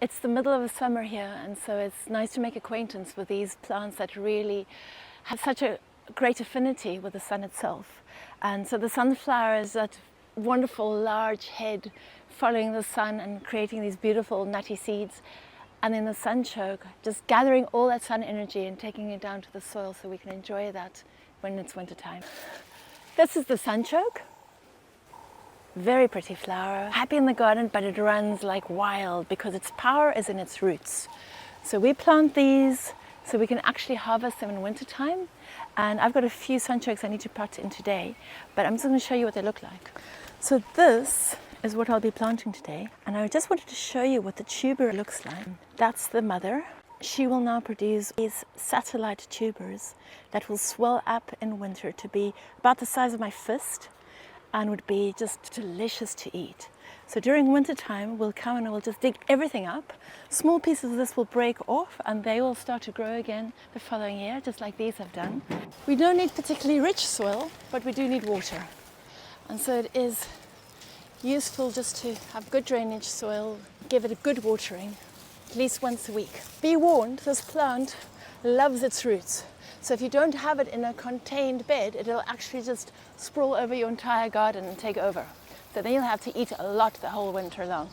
It's the middle of the summer here, and so it's nice to make acquaintance with these plants that really have such a great affinity with the sun itself. And so the sunflower is that wonderful large head following the sun and creating these beautiful nutty seeds. And then the sunchoke, just gathering all that sun energy and taking it down to the soil so we can enjoy that when it's winter time. This is the sunchoke. Very pretty flower, happy in the garden, but it runs like wild because its power is in its roots. So we plant these so we can actually harvest them in winter time. And I've got a few sunchokes I need to pot in today, but I'm just going to show you what they look like. So this is what I'll be planting today, and I just wanted to show you what the tuber looks like. That's the mother. She will now produce these satellite tubers that will swell up in winter to be about the size of my fist and would be just delicious to eat. So during winter time we'll come and we'll just dig everything up. Small pieces of this will break off and they will start to grow again the following year, just like these have done. We don't need particularly rich soil, but we do need water. And so it is useful just to have good drainage soil, give it a good watering, at least once a week. Be warned, this plant loves its roots. So if you don't have it in a contained bed, it'll actually just sprawl over your entire garden and take over. So then you'll have to eat a lot the whole winter long.